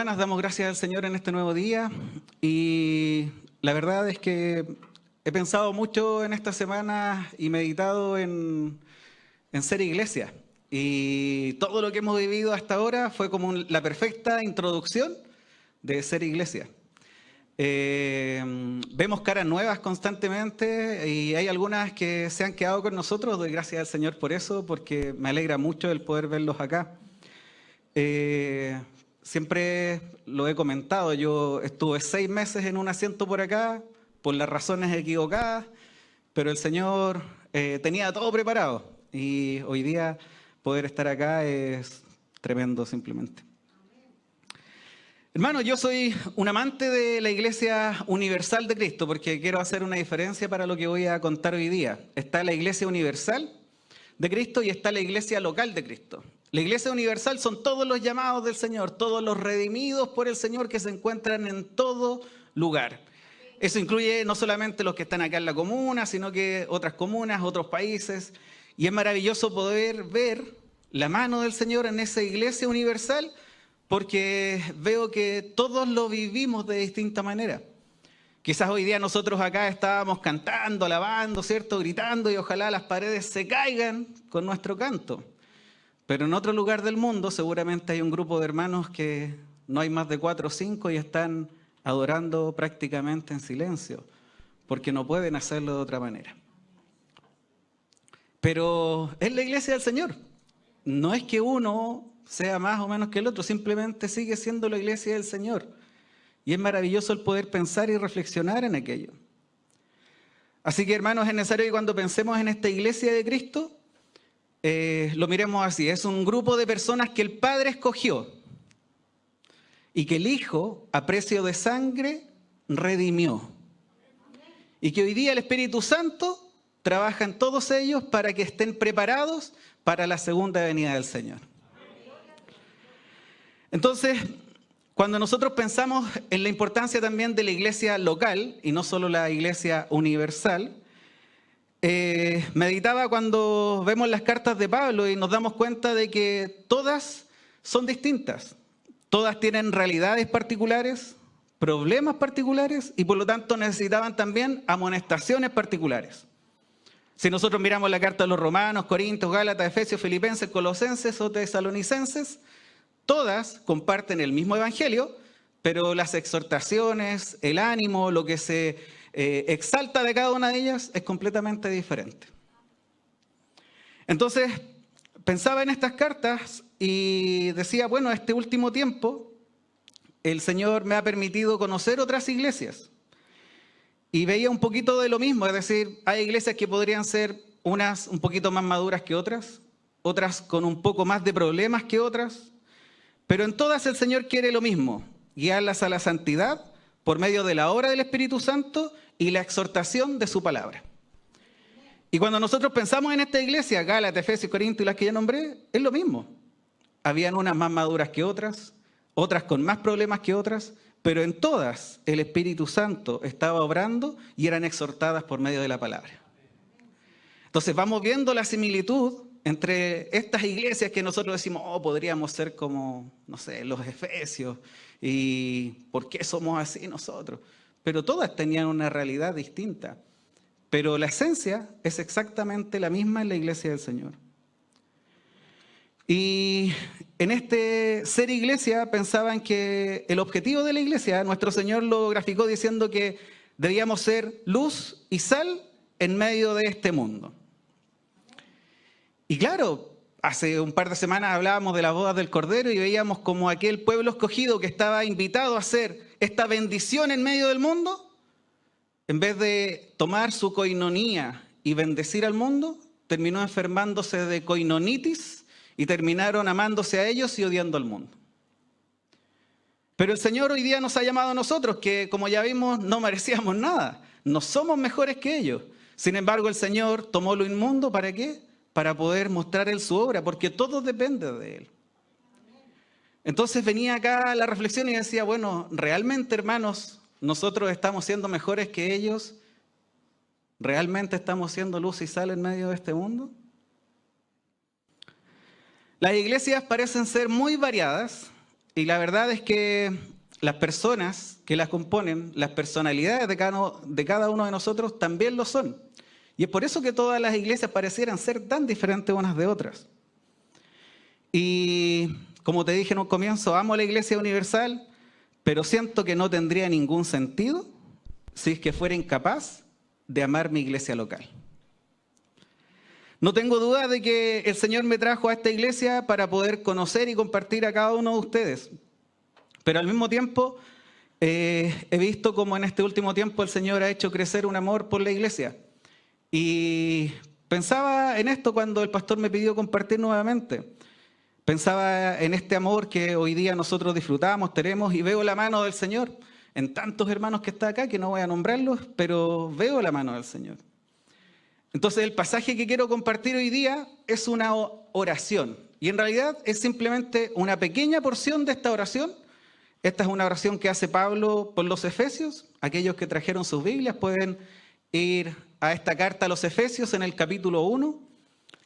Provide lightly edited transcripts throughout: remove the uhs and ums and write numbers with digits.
Damos gracias al Señor en este nuevo día y la verdad es que he pensado mucho en esta semana y meditado en ser iglesia, y todo lo que hemos vivido hasta ahora fue como la perfecta introducción de ser iglesia. Vemos caras nuevas constantemente y hay algunas que se han quedado con nosotros. Doy gracias al Señor por eso, porque me alegra mucho el poder verlos acá. Siempre lo he comentado, yo estuve 6 meses en un asiento por acá, por las razones equivocadas, pero el Señor tenía todo preparado y hoy día poder estar acá es tremendo simplemente. Hermano, yo soy un amante de la Iglesia Universal de Cristo, porque quiero hacer una diferencia para lo que voy a contar hoy día. Está la Iglesia Universal de Cristo y está la Iglesia Local de Cristo. La Iglesia Universal son todos los llamados del Señor, todos los redimidos por el Señor que se encuentran en todo lugar. Eso incluye no solamente los que están acá en la comuna, sino que otras comunas, otros países. Y es maravilloso poder ver la mano del Señor en esa Iglesia Universal, porque veo que todos lo vivimos de distinta manera. Quizás hoy día nosotros acá estábamos cantando, alabando, ¿cierto? Gritando, y ojalá las paredes se caigan con nuestro canto. Pero en otro lugar del mundo seguramente hay un grupo de hermanos que no hay más de 4 o 5 y están adorando prácticamente en silencio, porque no pueden hacerlo de otra manera. Pero es la iglesia del Señor. No es que uno sea más o menos que el otro, simplemente sigue siendo la iglesia del Señor. Y es maravilloso el poder pensar y reflexionar en aquello. Así que, hermanos, es necesario que cuando pensemos en esta iglesia de Cristo, lo miremos así. Es un grupo de personas que el Padre escogió y que el Hijo, a precio de sangre, redimió. Y que hoy día el Espíritu Santo trabaja en todos ellos para que estén preparados para la segunda venida del Señor. Entonces, cuando nosotros pensamos en la importancia también de la iglesia local y no solo la iglesia universal, meditaba cuando vemos las cartas de Pablo y nos damos cuenta de que todas son distintas. Todas tienen realidades particulares, problemas particulares y por lo tanto necesitaban también amonestaciones particulares. Si nosotros miramos la carta de los Romanos, Corintios, Gálatas, Efesios, Filipenses, Colosenses o Tesalonicenses, todas comparten el mismo evangelio, pero las exhortaciones, el ánimo, lo que se exalta de cada una de ellas es completamente diferente. Entonces, pensaba en estas cartas y decía, bueno, este último tiempo el Señor me ha permitido conocer otras iglesias. Y veía un poquito de lo mismo, es decir, hay iglesias que podrían ser unas un poquito más maduras que otras, otras con un poco más de problemas que otras, pero en todas el Señor quiere lo mismo, guiarlas a la santidad por medio de la obra del Espíritu Santo y la exhortación de su palabra. Y cuando nosotros pensamos en esta iglesia, Gálatas, Efesios, Corintios y las que ya nombré, es lo mismo. Habían unas más maduras que otras, otras con más problemas que otras, pero en todas el Espíritu Santo estaba obrando y eran exhortadas por medio de la palabra. Entonces vamos viendo la similitud entre estas iglesias que nosotros decimos, oh, podríamos ser como, no sé, los Efesios, y ¿por qué somos así nosotros? Pero todas tenían una realidad distinta. Pero la esencia es exactamente la misma en la iglesia del Señor. Y en este ser iglesia pensaban que el objetivo de la iglesia, nuestro Señor lo graficó diciendo que debíamos ser luz y sal en medio de este mundo. Y claro, hace un par de semanas hablábamos de las bodas del Cordero y veíamos como aquel pueblo escogido que estaba invitado a hacer esta bendición en medio del mundo, en vez de tomar su coinonía y bendecir al mundo, terminó enfermándose de coinonitis y terminaron amándose a ellos y odiando al mundo. Pero el Señor hoy día nos ha llamado a nosotros, que como ya vimos no merecíamos nada, no somos mejores que ellos. Sin embargo, el Señor tomó lo inmundo, ¿para qué? Para poder mostrar Él su obra, porque todo depende de Él. Entonces venía acá la reflexión y decía, bueno, realmente, hermanos, nosotros estamos siendo mejores que ellos. ¿Realmente estamos siendo luz y sal en medio de este mundo? Las iglesias parecen ser muy variadas, y la verdad es que las personas que las componen, las personalidades de cada uno de nosotros también lo son. Y es por eso que todas las iglesias parecieran ser tan diferentes unas de otras. Y como te dije en un comienzo, amo la Iglesia Universal, pero siento que no tendría ningún sentido si es que fuera incapaz de amar mi iglesia local. No tengo duda de que el Señor me trajo a esta iglesia para poder conocer y compartir a cada uno de ustedes. Pero al mismo tiempo, he visto cómo en este último tiempo el Señor ha hecho crecer un amor por la iglesia. Y pensaba en esto cuando el pastor me pidió compartir nuevamente. Pensaba en este amor que hoy día nosotros disfrutamos, tenemos, y veo la mano del Señor en tantos hermanos que están acá, que no voy a nombrarlos, pero veo la mano del Señor. Entonces el pasaje que quiero compartir hoy día es una oración. Y en realidad es simplemente una pequeña porción de esta oración. Esta es una oración que hace Pablo por los Efesios. Aquellos que trajeron sus Biblias pueden ir a esta carta a los Efesios en el capítulo 1,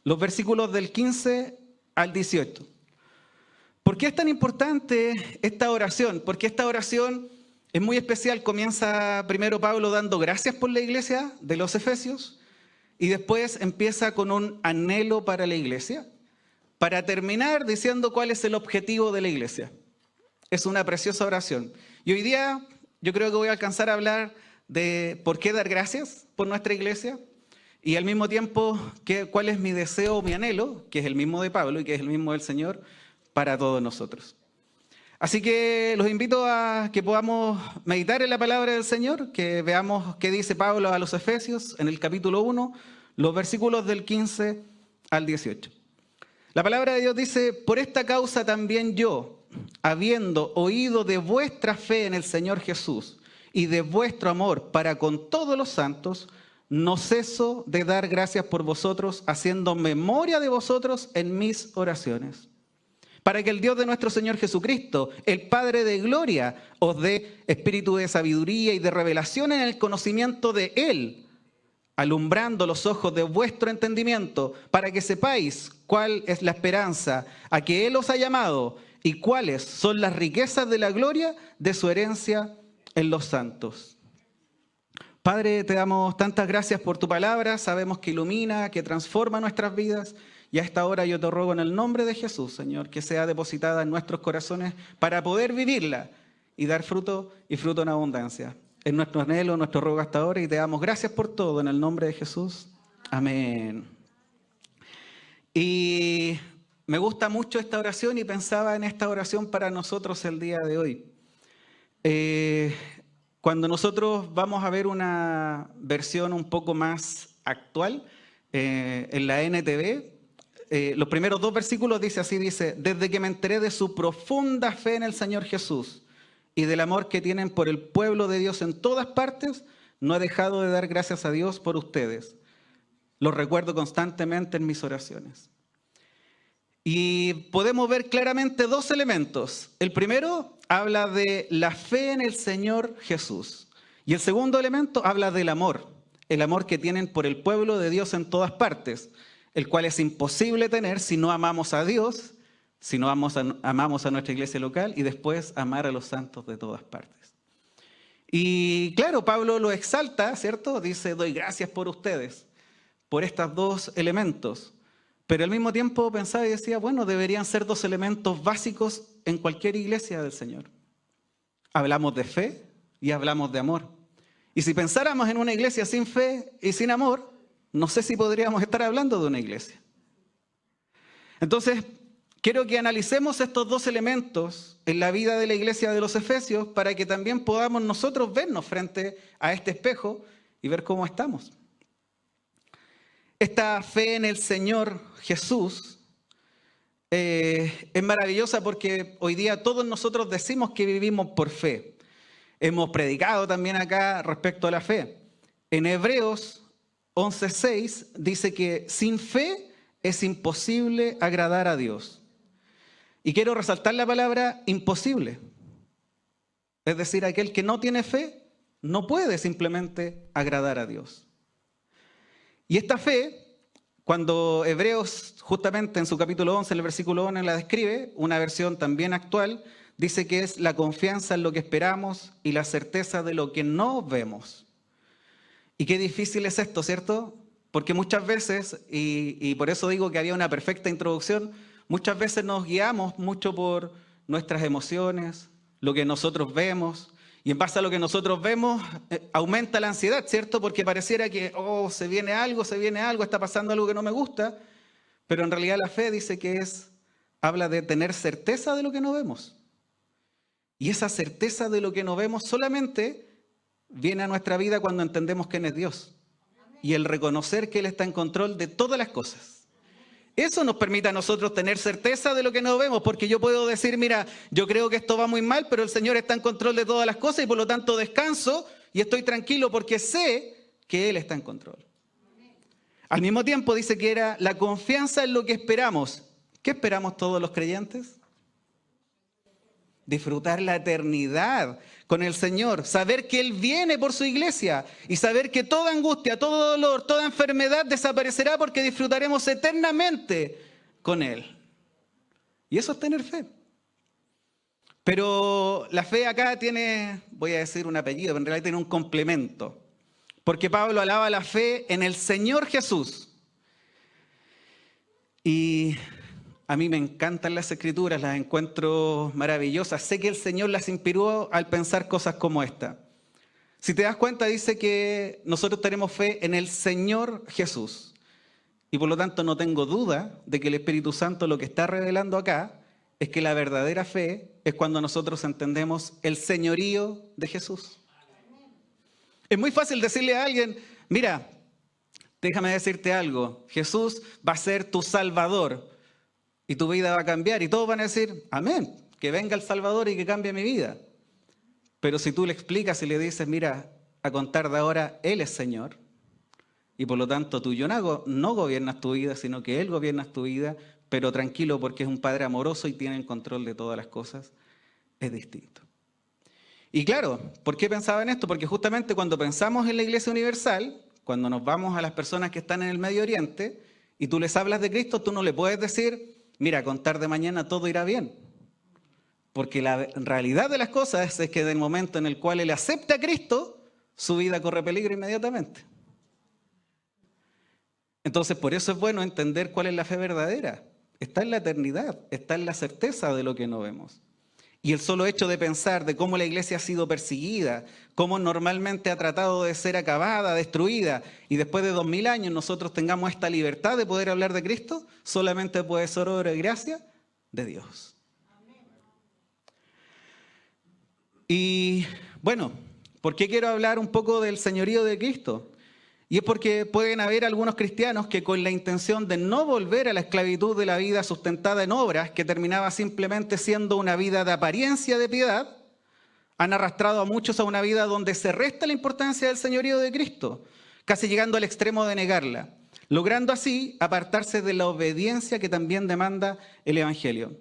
los versículos del 15 al 18. ¿Por qué es tan importante esta oración? Porque esta oración es muy especial. Comienza primero Pablo dando gracias por la iglesia de los Efesios y después empieza con un anhelo para la iglesia, para terminar diciendo cuál es el objetivo de la iglesia. Es una preciosa oración. Y hoy día yo creo que voy a alcanzar a hablar de por qué dar gracias por nuestra iglesia y al mismo tiempo cuál es mi deseo o mi anhelo, que es el mismo de Pablo y que es el mismo del Señor, para todos nosotros. Así que los invito a que podamos meditar en la palabra del Señor, que veamos qué dice Pablo a los Efesios en el capítulo 1, los versículos del 15 al 18. La palabra de Dios dice: por esta causa también yo, habiendo oído de vuestra fe en el Señor Jesús y de vuestro amor para con todos los santos, no ceso de dar gracias por vosotros, haciendo memoria de vosotros en mis oraciones, para que el Dios de nuestro Señor Jesucristo, el Padre de gloria, os dé espíritu de sabiduría y de revelación en el conocimiento de Él, alumbrando los ojos de vuestro entendimiento, para que sepáis cuál es la esperanza a que Él os ha llamado y cuáles son las riquezas de la gloria de su herencia en los santos. Padre, te damos tantas gracias por tu palabra. Sabemos que ilumina, que transforma nuestras vidas. Y a esta hora yo te ruego en el nombre de Jesús, Señor, que sea depositada en nuestros corazones para poder vivirla y dar fruto y fruto en abundancia. Es nuestro anhelo, nuestro ruego hasta ahora, y te damos gracias por todo en el nombre de Jesús. Amén. Y me gusta mucho esta oración y pensaba en esta oración para nosotros el día de hoy. Cuando nosotros vamos a ver una versión un poco más actual en la NTV, los primeros 2 versículos dice: desde que me enteré de su profunda fe en el Señor Jesús y del amor que tienen por el pueblo de Dios en todas partes, no he dejado de dar gracias a Dios por ustedes. Los recuerdo constantemente en mis oraciones. Y podemos ver claramente 2 elementos. El primero habla de la fe en el Señor Jesús. Y el segundo elemento habla del amor. El amor que tienen por el pueblo de Dios en todas partes, el cual es imposible tener si no amamos a Dios, si no amamos a nuestra iglesia local y después amar a los santos de todas partes. Y claro, Pablo lo exalta, ¿cierto? Dice: doy gracias por ustedes, por estos 2 elementos. Pero al mismo tiempo pensaba y decía, bueno, deberían ser 2 elementos básicos en cualquier iglesia del Señor. Hablamos de fe y hablamos de amor. Y si pensáramos en una iglesia sin fe y sin amor, no sé si podríamos estar hablando de una iglesia. Entonces, quiero que analicemos estos 2 elementos en la vida de la iglesia de los Efesios para que también podamos nosotros vernos frente a este espejo y ver cómo estamos. Esta fe en el Señor Jesús es maravillosa porque hoy día todos nosotros decimos que vivimos por fe. Hemos predicado también acá respecto a la fe. En Hebreos 11:6 dice que sin fe es imposible agradar a Dios. Y quiero resaltar la palabra imposible. Es decir, aquel que no tiene fe no puede simplemente agradar a Dios. Y esta fe, cuando Hebreos justamente en su capítulo 11, en el versículo 1, la describe, una versión también actual, dice que es la confianza en lo que esperamos y la certeza de lo que no vemos. Y qué difícil es esto, ¿cierto? Porque muchas veces, y por eso digo que había una perfecta introducción, muchas veces nos guiamos mucho por nuestras emociones, lo que nosotros vemos, y en base a lo que nosotros vemos aumenta la ansiedad, ¿cierto? Porque pareciera que, se viene algo, está pasando algo que no me gusta, pero en realidad la fe dice que habla de tener certeza de lo que no vemos. Y esa certeza de lo que no vemos solamente viene a nuestra vida cuando entendemos quién es Dios. Y el reconocer que Él está en control de todas las cosas. Eso nos permite a nosotros tener certeza de lo que no vemos, porque yo puedo decir, mira, yo creo que esto va muy mal, pero el Señor está en control de todas las cosas y por lo tanto descanso y estoy tranquilo porque sé que Él está en control. Al mismo tiempo dice que era la confianza en lo que esperamos. ¿Qué esperamos todos los creyentes? Disfrutar la eternidad con el Señor, saber que Él viene por su iglesia y saber que toda angustia, todo dolor, toda enfermedad desaparecerá porque disfrutaremos eternamente con Él. Y eso es tener fe. Pero la fe acá tiene, voy a decir un apellido, pero en realidad tiene un complemento. Porque Pablo alaba la fe en el Señor Jesús. Y a mí me encantan las escrituras, las encuentro maravillosas. Sé que el Señor las inspiró al pensar cosas como esta. Si te das cuenta, dice que nosotros tenemos fe en el Señor Jesús. Y por lo tanto no tengo duda de que el Espíritu Santo lo que está revelando acá es que la verdadera fe es cuando nosotros entendemos el señorío de Jesús. Es muy fácil decirle a alguien, mira, déjame decirte algo, Jesús va a ser tu Salvador. Y tu vida va a cambiar y todos van a decir, amén, que venga el Salvador y que cambie mi vida. Pero si tú le explicas y le dices, mira, a contar de ahora, Él es Señor. Y por lo tanto tú no gobiernas tu vida, sino que Él gobierna tu vida, pero tranquilo porque es un Padre amoroso y tiene el control de todas las cosas, es distinto. Y claro, ¿por qué pensaba en esto? Porque justamente cuando pensamos en la Iglesia Universal, cuando nos vamos a las personas que están en el Medio Oriente y tú les hablas de Cristo, tú no le puedes decir, mira, a contar de mañana todo irá bien. Porque la realidad de las cosas es que del momento en el cual él acepta a Cristo, su vida corre peligro inmediatamente. Entonces, por eso es bueno entender cuál es la fe verdadera. Está en la eternidad, está en la certeza de lo que no vemos. Y el solo hecho de pensar de cómo la iglesia ha sido perseguida, cómo normalmente ha tratado de ser acabada, destruida, y después de 2000 años nosotros tengamos esta libertad de poder hablar de Cristo, solamente puede ser obra y gracia de Dios. Y bueno, ¿por qué quiero hablar un poco del señorío de Cristo? Y es porque pueden haber algunos cristianos que con la intención de no volver a la esclavitud de la vida sustentada en obras, que terminaba simplemente siendo una vida de apariencia de piedad, han arrastrado a muchos a una vida donde se resta la importancia del señorío de Cristo, casi llegando al extremo de negarla, logrando así apartarse de la obediencia que también demanda el Evangelio.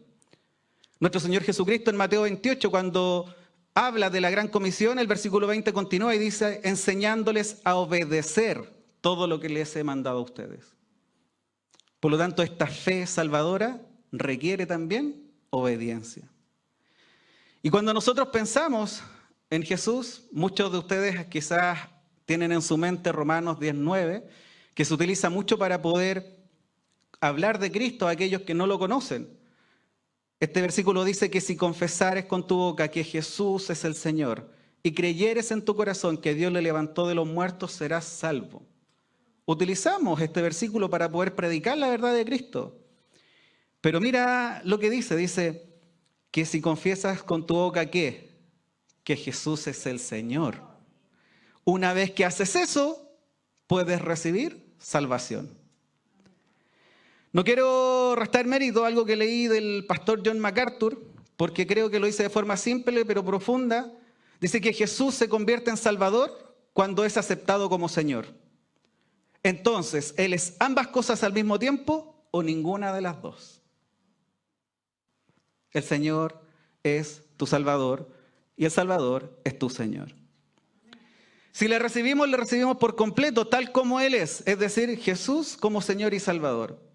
Nuestro Señor Jesucristo en Mateo 28, cuando habla de la gran comisión, el versículo 20 continúa y dice, enseñándoles a obedecer todo lo que les he mandado a ustedes. Por lo tanto, esta fe salvadora requiere también obediencia. Y cuando nosotros pensamos en Jesús, muchos de ustedes quizás tienen en su mente Romanos 10:9, que se utiliza mucho para poder hablar de Cristo a aquellos que no lo conocen. Este versículo dice que si confesares con tu boca que Jesús es el Señor y creyeres en tu corazón que Dios le levantó de los muertos, serás salvo. Utilizamos este versículo para poder predicar la verdad de Cristo. Pero mira lo que dice que si confiesas con tu boca que Jesús es el Señor. Una vez que haces eso, puedes recibir salvación. No quiero restar mérito a algo que leí del pastor John MacArthur, porque creo que lo dice de forma simple pero profunda. Dice que Jesús se convierte en Salvador cuando es aceptado como Señor. Entonces, ¿Él es ambas cosas al mismo tiempo o ninguna de las dos? El Señor es tu Salvador y el Salvador es tu Señor. Si le recibimos por completo, tal como Él es decir, Jesús como Señor y Salvador.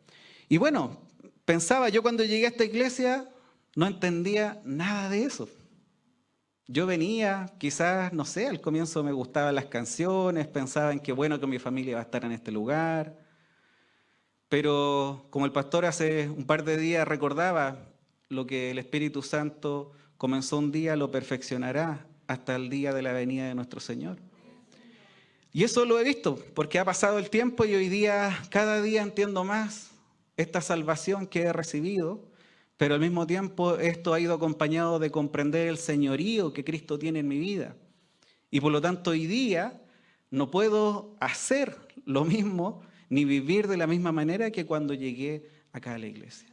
Y bueno, pensaba yo cuando llegué a esta iglesia, no entendía nada de eso. Yo venía, quizás, no sé, al comienzo me gustaban las canciones, pensaba en qué bueno que mi familia va a estar en este lugar, pero como el pastor hace un par de días recordaba, lo que el Espíritu Santo comenzó un día lo perfeccionará hasta el día de la venida de nuestro Señor. Y eso lo he visto, porque ha pasado el tiempo y hoy día, cada día entiendo más esta salvación que he recibido, pero al mismo tiempo esto ha ido acompañado de comprender el señorío que Cristo tiene en mi vida. Y por lo tanto hoy día no puedo hacer lo mismo ni vivir de la misma manera que cuando llegué acá a la iglesia.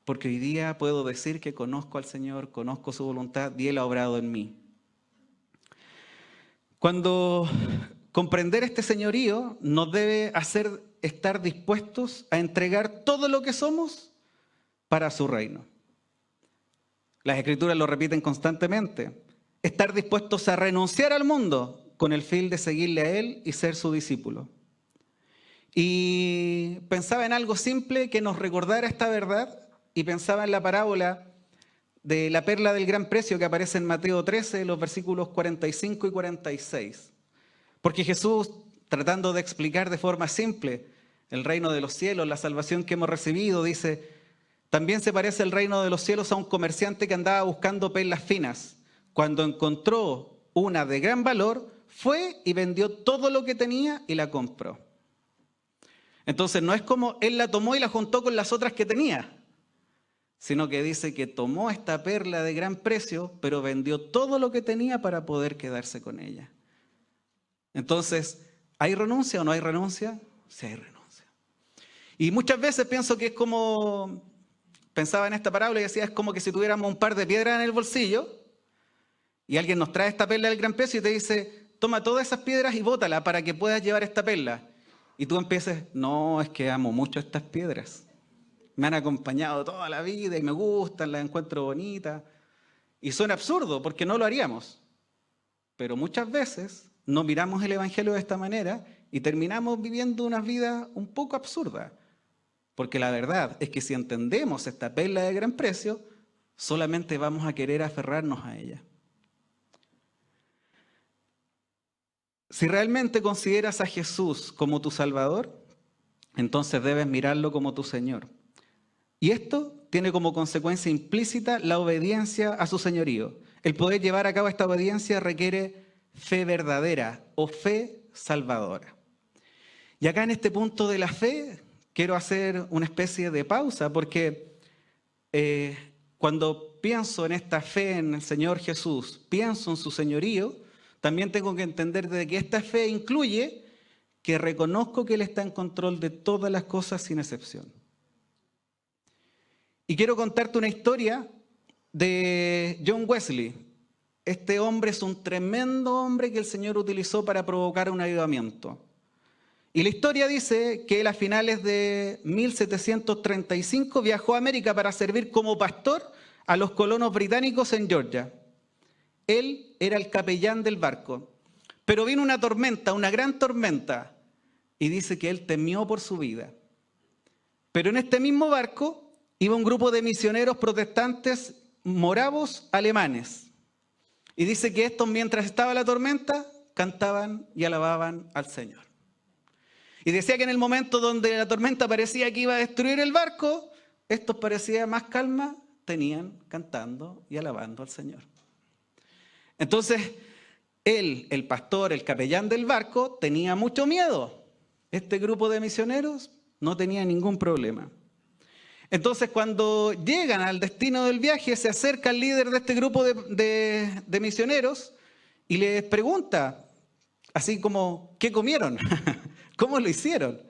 Porque hoy día puedo decir que conozco al Señor, conozco su voluntad y Él ha obrado en mí. Cuando comprender este señorío nos debe hacer estar dispuestos a entregar todo lo que somos para su reino. Las Escrituras lo repiten constantemente. Estar dispuestos a renunciar al mundo con el fin de seguirle a Él y ser su discípulo. Y pensaba en algo simple que nos recordara esta verdad y pensaba en la parábola de la perla del gran precio que aparece en Mateo 13, los versículos 45 y 46. Porque Jesús, tratando de explicar de forma simple el reino de los cielos, la salvación que hemos recibido, dice: también se parece el reino de los cielos a un comerciante que andaba buscando perlas finas. Cuando encontró una de gran valor, fue y vendió todo lo que tenía y la compró. Entonces no es como él la tomó y la juntó con las otras que tenía, sino que dice que tomó esta perla de gran precio, pero vendió todo lo que tenía para poder quedarse con ella. Entonces, ¿hay renuncia o no hay renuncia? Sí hay renuncia. Y muchas veces pienso que es como, pensaba en esta parábola y decía, es como que si tuviéramos un par de piedras en el bolsillo y alguien nos trae esta perla del gran precio y te dice, toma todas esas piedras y bótala para que puedas llevar esta perla. Y tú empieces, no, es que amo mucho estas piedras. Me han acompañado toda la vida y me gustan, las encuentro bonitas. Y suena absurdo porque no lo haríamos. Pero muchas veces no miramos el Evangelio de esta manera y terminamos viviendo una vida un poco absurda. Porque la verdad es que si entendemos esta perla de gran precio, solamente vamos a querer aferrarnos a ella. Si realmente consideras a Jesús como tu Salvador, entonces debes mirarlo como tu Señor. Y esto tiene como consecuencia implícita la obediencia a su señorío. El poder llevar a cabo esta obediencia requiere fe verdadera o fe salvadora. Y acá en este punto de la fe quiero hacer una especie de pausa porque cuando pienso en esta fe en el Señor Jesús, pienso en su señorío, también tengo que entender de que esta fe incluye que reconozco que Él está en control de todas las cosas sin excepción. Y quiero contarte una historia de John Wesley. Este hombre es un tremendo hombre que el Señor utilizó para provocar un avivamiento. Y la historia dice que él a finales de 1735 viajó a América para servir como pastor a los colonos británicos en Georgia. Él era el capellán del barco. Pero vino una tormenta, una gran tormenta, y dice que él temió por su vida. Pero en este mismo barco iba un grupo de misioneros protestantes moravos alemanes. Y dice que estos, mientras estaba la tormenta, cantaban y alababan al Señor. Y decía que en el momento donde la tormenta parecía que iba a destruir el barco, estos parecía más calma, tenían cantando y alabando al Señor. Entonces, él, el pastor, el capellán del barco, tenía mucho miedo. Este grupo de misioneros no tenía ningún problema. Entonces, cuando llegan al destino del viaje, se acerca el líder de este grupo de misioneros y les pregunta, así como, ¿qué comieron? ¿Cómo lo hicieron?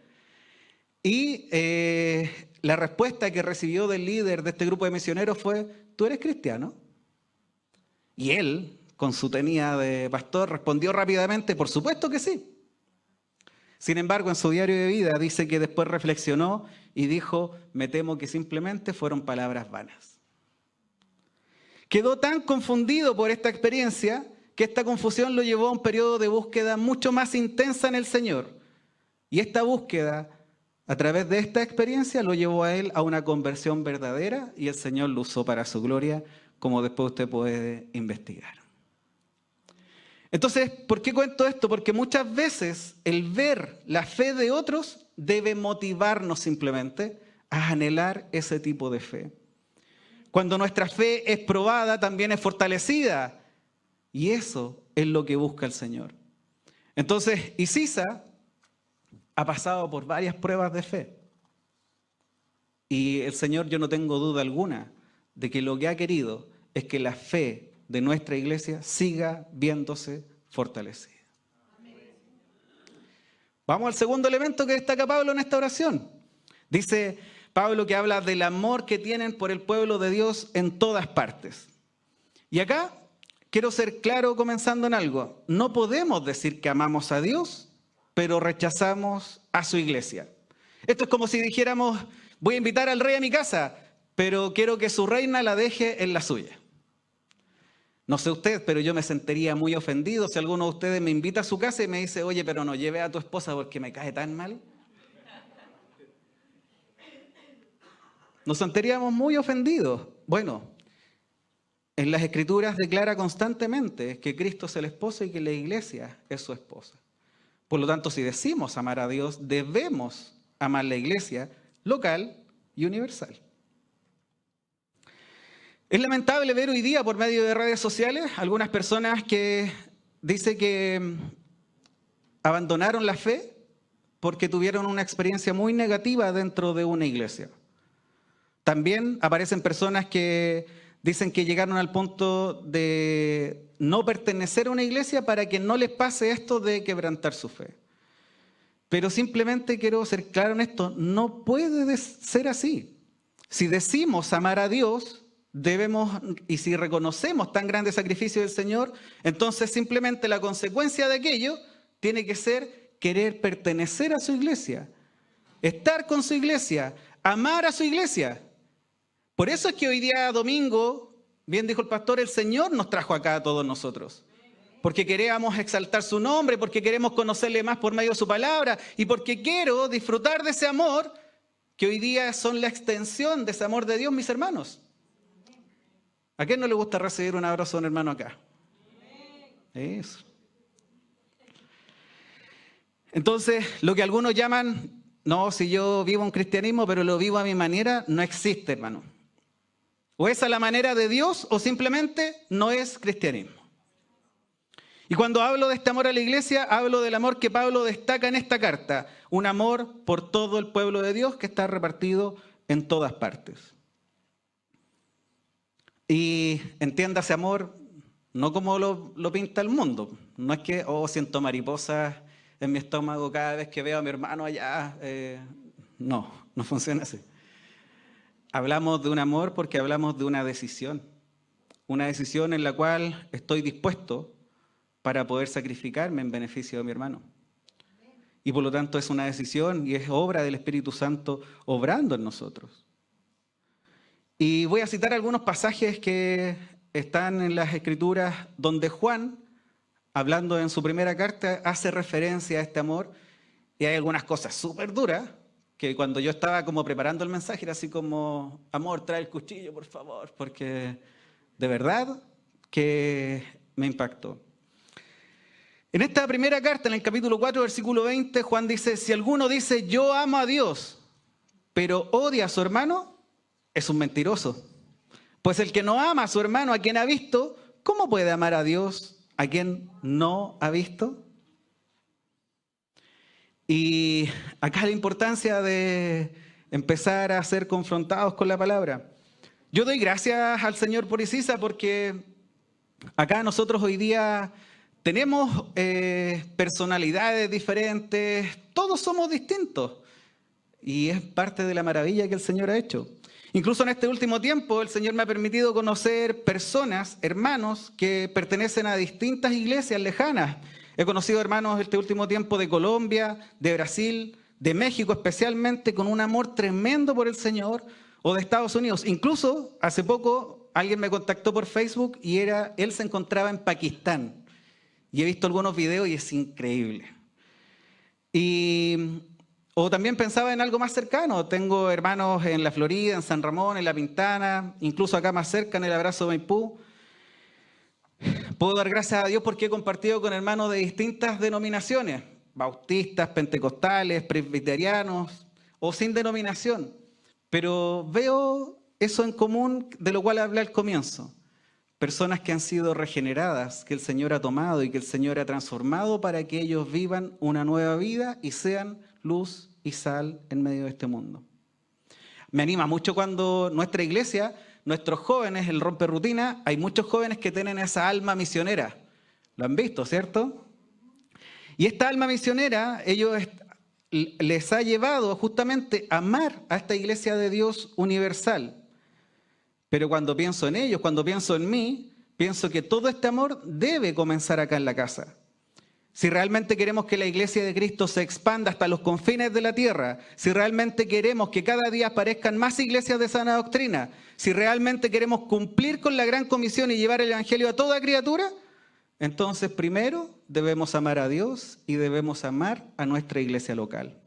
Y la respuesta que recibió del líder de este grupo de misioneros fue, ¿tú eres cristiano? Y él, con su tenía de pastor, respondió rápidamente, por supuesto que sí. Sin embargo, en su diario de vida dice que después reflexionó y dijo, me temo que simplemente fueron palabras vanas. Quedó tan confundido por esta experiencia que esta confusión lo llevó a un periodo de búsqueda mucho más intensa en el Señor. Y esta búsqueda A través de esta experiencia lo llevó a él a una conversión verdadera y el Señor lo usó para su gloria, como después usted puede investigar. Entonces, ¿por qué cuento esto? Porque muchas veces el ver la fe de otros debe motivarnos simplemente a anhelar ese tipo de fe. Cuando nuestra fe es probada, también es fortalecida. Y eso es lo que busca el Señor. Entonces, Isisa ha pasado por varias pruebas de fe. Y el Señor, yo no tengo duda alguna de que lo que ha querido es que la fe de nuestra iglesia siga viéndose fortalecida. Vamos al segundo elemento que destaca Pablo en esta oración. Dice Pablo que habla del amor que tienen por el pueblo de Dios en todas partes. Y acá quiero ser claro comenzando en algo. No podemos decir que amamos a Dios, pero rechazamos a su iglesia. Esto es como si dijéramos, voy a invitar al rey a mi casa, pero quiero que su reina la deje en la suya. No sé usted, pero yo me sentiría muy ofendido si alguno de ustedes me invita a su casa y me dice, oye, pero no lleve a tu esposa porque me cae tan mal. Nos sentiríamos muy ofendidos. Bueno, en las Escrituras declara constantemente que Cristo es el esposo y que la iglesia es su esposa. Por lo tanto, si decimos amar a Dios, debemos amar la iglesia local y universal. Es lamentable ver hoy día por medio de redes sociales algunas personas que dicen que abandonaron la fe porque tuvieron una experiencia muy negativa dentro de una iglesia. También aparecen personas que dicen que llegaron al punto de no pertenecer a una iglesia para que no les pase esto de quebrantar su fe. Pero simplemente quiero ser claro en esto, no puede ser así. Si decimos amar a Dios, debemos, y si reconocemos tan grande sacrificio del Señor, entonces simplemente la consecuencia de aquello tiene que ser querer pertenecer a su iglesia, estar con su iglesia, amar a su iglesia. Por eso es que hoy día domingo, bien dijo el pastor, el Señor nos trajo acá a todos nosotros. Porque queremos exaltar su nombre, porque queremos conocerle más por medio de su palabra y porque quiero disfrutar de ese amor que hoy día son la extensión de ese amor de Dios, mis hermanos. ¿A quién no le gusta recibir un abrazo de un hermano acá? Eso. Entonces, lo que algunos llaman, no, si yo vivo un cristianismo, pero lo vivo a mi manera, no existe, hermano. O es a la manera de Dios o simplemente no es cristianismo. Y cuando hablo de este amor a la iglesia, hablo del amor que Pablo destaca en esta carta. Un amor por todo el pueblo de Dios que está repartido en todas partes. Y entiéndase amor, no como lo pinta el mundo. No es que, siento mariposas en mi estómago cada vez que veo a mi hermano allá. No funciona así. Hablamos de un amor porque hablamos de una decisión en la cual estoy dispuesto para poder sacrificarme en beneficio de mi hermano. Y por lo tanto es una decisión y es obra del Espíritu Santo obrando en nosotros. Y voy a citar algunos pasajes que están en las Escrituras donde Juan, hablando en su primera carta, hace referencia a este amor. Y hay algunas cosas súper duras que cuando yo estaba como preparando el mensaje era así como, amor, trae el cuchillo, por favor, porque de verdad que me impactó. En esta primera carta, en el capítulo 4, versículo 20, Juan dice, si alguno dice, yo amo a Dios, pero odia a su hermano, es un mentiroso. Pues el que no ama a su hermano, a quien ha visto, ¿cómo puede amar a Dios a quien no ha visto? Y acá la importancia de empezar a ser confrontados con la palabra. Yo doy gracias al Señor por Isisa porque acá nosotros hoy día tenemos personalidades diferentes, todos somos distintos y es parte de la maravilla que el Señor ha hecho. Incluso en este último tiempo el Señor me ha permitido conocer personas, hermanos que pertenecen a distintas iglesias lejanas. He conocido hermanos este último tiempo de Colombia, de Brasil, de México especialmente, con un amor tremendo por el Señor, o de Estados Unidos. Incluso hace poco alguien me contactó por Facebook y él se encontraba en Pakistán. Y he visto algunos videos y es increíble. Y O también pensaba en algo más cercano. Tengo hermanos en la Florida, en San Ramón, en La Pintana, incluso acá más cerca, en el Abrazo Maipú. Puedo dar gracias a Dios porque he compartido con hermanos de distintas denominaciones, bautistas, pentecostales, presbiterianos o sin denominación. Pero veo eso en común de lo cual hablé al comienzo. Personas que han sido regeneradas, que el Señor ha tomado y que el Señor ha transformado para que ellos vivan una nueva vida y sean luz y sal en medio de este mundo. Me anima mucho cuando nuestra iglesia, nuestros jóvenes, el rompe rutina, hay muchos jóvenes que tienen esa alma misionera. Lo han visto, ¿cierto? Y esta alma misionera, les ha llevado justamente a amar a esta iglesia de Dios universal. Pero cuando pienso en ellos, cuando pienso en mí, pienso que todo este amor debe comenzar acá en la casa. Si realmente queremos que la iglesia de Cristo se expanda hasta los confines de la tierra, si realmente queremos que cada día aparezcan más iglesias de sana doctrina, si realmente queremos cumplir con la gran comisión y llevar el evangelio a toda criatura, entonces primero debemos amar a Dios y debemos amar a nuestra iglesia local.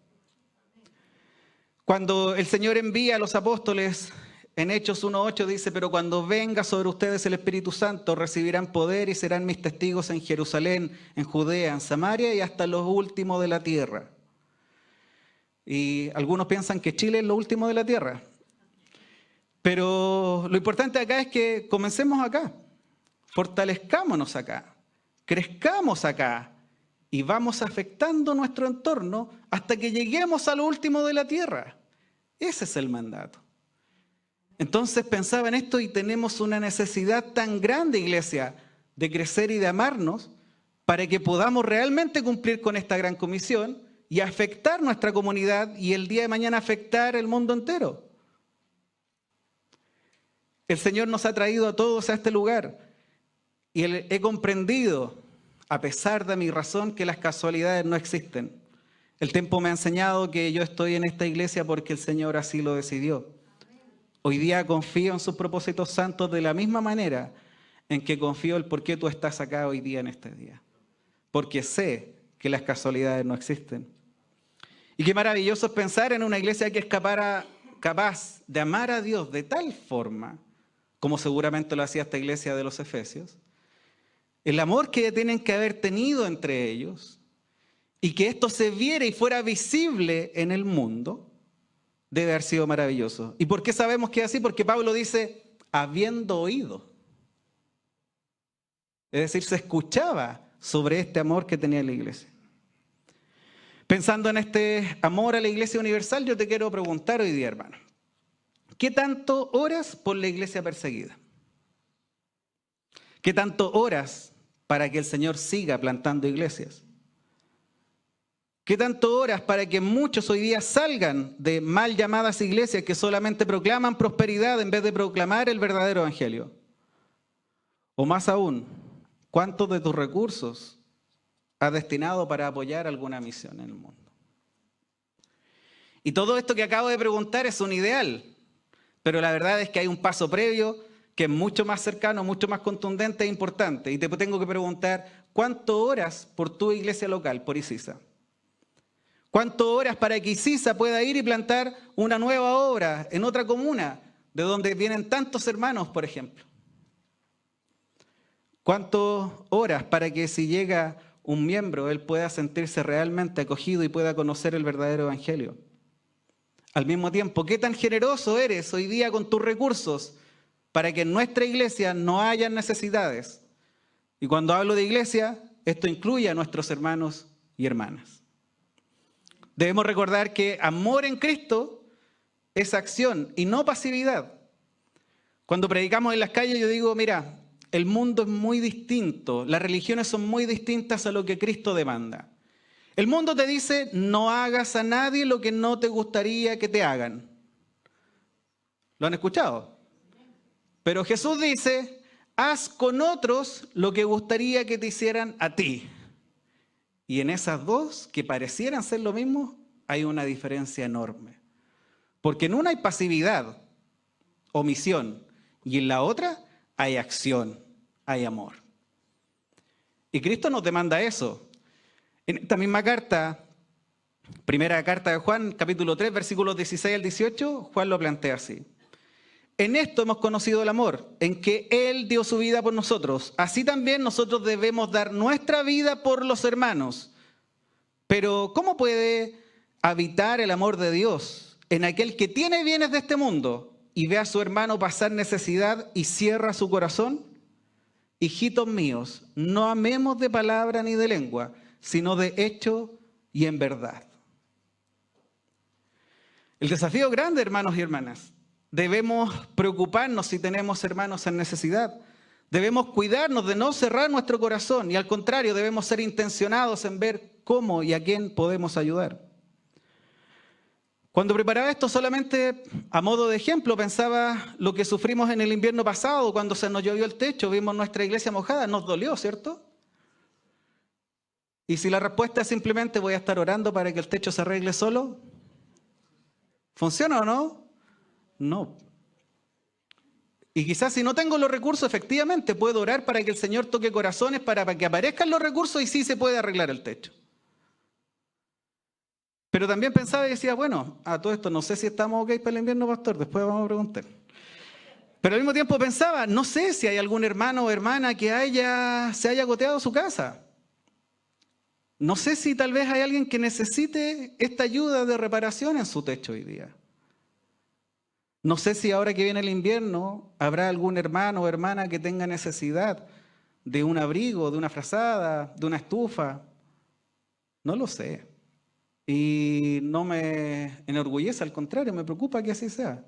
Cuando el Señor envía a los apóstoles, en Hechos 1:8 dice, pero cuando venga sobre ustedes el Espíritu Santo, recibirán poder y serán mis testigos en Jerusalén, en Judea, en Samaria y hasta los últimos de la tierra. Y algunos piensan que Chile es lo último de la tierra. Pero lo importante acá es que comencemos acá, fortalezcámonos acá, crezcamos acá y vamos afectando nuestro entorno hasta que lleguemos a lo último de la tierra. Ese es el mandato. Entonces pensaba en esto y tenemos una necesidad tan grande, iglesia, de crecer y de amarnos para que podamos realmente cumplir con esta gran comisión y afectar nuestra comunidad y el día de mañana afectar el mundo entero. El Señor nos ha traído a todos a este lugar y he comprendido, a pesar de mi razón, que las casualidades no existen. El tiempo me ha enseñado que yo estoy en esta iglesia porque el Señor así lo decidió. Hoy día confío en sus propósitos santos de la misma manera en que confío el por qué tú estás acá hoy día en este día. Porque sé que las casualidades no existen. Y qué maravilloso es pensar en una iglesia que es capaz de amar a Dios de tal forma, como seguramente lo hacía esta iglesia de los Efesios, el amor que tienen que haber tenido entre ellos y que esto se viera y fuera visible en el mundo, debe haber sido maravilloso. ¿Y por qué sabemos que es así? Porque Pablo dice, habiendo oído. Es decir, se escuchaba sobre este amor que tenía la iglesia. Pensando en este amor a la iglesia universal, yo te quiero preguntar hoy día, hermano, ¿qué tanto oras por la iglesia perseguida? ¿Qué tanto oras para que el Señor siga plantando iglesias? ¿Qué tanto oras para que muchos hoy día salgan de mal llamadas iglesias que solamente proclaman prosperidad en vez de proclamar el verdadero evangelio? O más aún, ¿cuántos de tus recursos has destinado para apoyar alguna misión en el mundo? Y todo esto que acabo de preguntar es un ideal, pero la verdad es que hay un paso previo que es mucho más cercano, mucho más contundente e importante. Y te tengo que preguntar, ¿cuánto oras por tu iglesia local, por ICISA? ¿Cuánto oras para que ICISA pueda ir y plantar una nueva obra en otra comuna, de donde vienen tantos hermanos, por ejemplo? ¿Cuánto oras para que si llega un miembro, él pueda sentirse realmente acogido y pueda conocer el verdadero evangelio? Al mismo tiempo, ¿qué tan generoso eres hoy día con tus recursos para que en nuestra iglesia no haya necesidades? Y cuando hablo de iglesia, esto incluye a nuestros hermanos y hermanas. Debemos recordar que amor en Cristo es acción y no pasividad. Cuando predicamos en las calles yo digo, mira, el mundo es muy distinto, las religiones son muy distintas a lo que Cristo demanda. El mundo te dice, no hagas a nadie lo que no te gustaría que te hagan. ¿Lo han escuchado? Pero Jesús dice, haz con otros lo que gustaría que te hicieran a ti. Y en esas dos, que parecieran ser lo mismo, hay una diferencia enorme. Porque en una hay pasividad, omisión, y en la otra hay acción, hay amor. Y Cristo nos demanda eso. En esta misma carta, Primera carta de Juan, capítulo 3, versículos 16 al 18, Juan lo plantea así. En esto hemos conocido el amor, en que Él dio su vida por nosotros. Así también nosotros debemos dar nuestra vida por los hermanos. Pero ¿cómo puede habitar el amor de Dios en aquel que tiene bienes de este mundo y ve a su hermano pasar necesidad y cierra su corazón? Hijitos míos, no amemos de palabra ni de lengua, sino de hecho y en verdad. El desafío grande, hermanos y hermanas. Debemos preocuparnos si tenemos hermanos en necesidad. Debemos cuidarnos de no cerrar nuestro corazón y al contrario, debemos ser intencionados en ver cómo y a quién podemos ayudar. Cuando preparaba esto solamente a modo de ejemplo, pensaba lo que sufrimos en el invierno pasado cuando se nos llovió el techo, vimos nuestra iglesia mojada, nos dolió, ¿cierto? Y si la respuesta es simplemente voy a estar orando para que el techo se arregle solo, ¿funciona o no? No. Y quizás si no tengo los recursos, efectivamente puedo orar para que el Señor toque corazones, para que aparezcan los recursos y sí se puede arreglar el techo. Pero también pensaba y decía, bueno, a todo esto no sé si estamos ok para el invierno, pastor, después vamos a preguntar. Pero al mismo tiempo pensaba, no sé si hay algún hermano o hermana que se haya goteado su casa. No sé si tal vez hay alguien que necesite esta ayuda de reparación en su techo hoy día. No sé si ahora que viene el invierno habrá algún hermano o hermana que tenga necesidad de un abrigo, de una frazada, de una estufa. No lo sé. Y no me enorgullece, al contrario, me preocupa que así sea.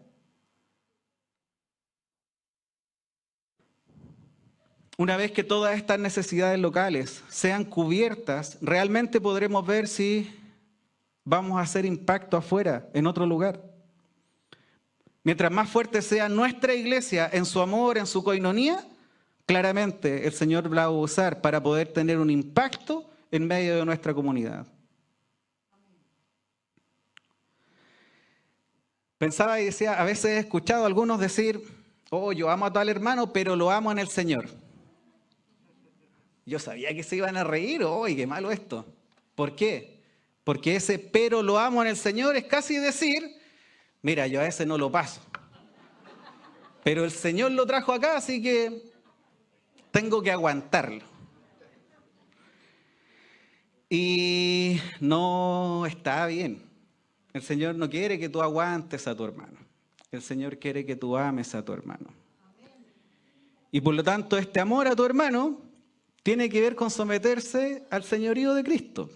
Una vez que todas estas necesidades locales sean cubiertas, realmente podremos ver si vamos a hacer impacto afuera, en otro lugar. Mientras más fuerte sea nuestra iglesia en su amor, en su coinonía, claramente el Señor la va a usar para poder tener un impacto en medio de nuestra comunidad. Pensaba y decía, a veces he escuchado a algunos decir, oh, yo amo a tal hermano, pero lo amo en el Señor. Yo sabía que se iban a reír, oh, qué malo esto. ¿Por qué? Porque ese pero lo amo en el Señor es casi decir, mira, yo a ese no lo paso. Pero el Señor lo trajo acá, así que tengo que aguantarlo. Y no está bien. El Señor no quiere que tú aguantes a tu hermano. El Señor quiere que tú ames a tu hermano. Y por lo tanto, este amor a tu hermano tiene que ver con someterse al señorío de Cristo.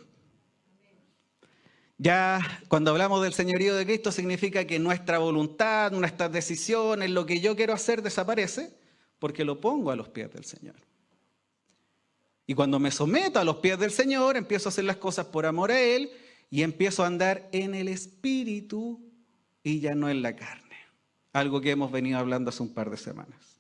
Ya cuando hablamos del señorío de Cristo significa que nuestra voluntad, nuestras decisiones, lo que yo quiero hacer desaparece porque lo pongo a los pies del Señor. Y cuando me someto a los pies del Señor, empiezo a hacer las cosas por amor a Él y empiezo a andar en el Espíritu y ya no en la carne. Algo que hemos venido hablando hace un par de semanas.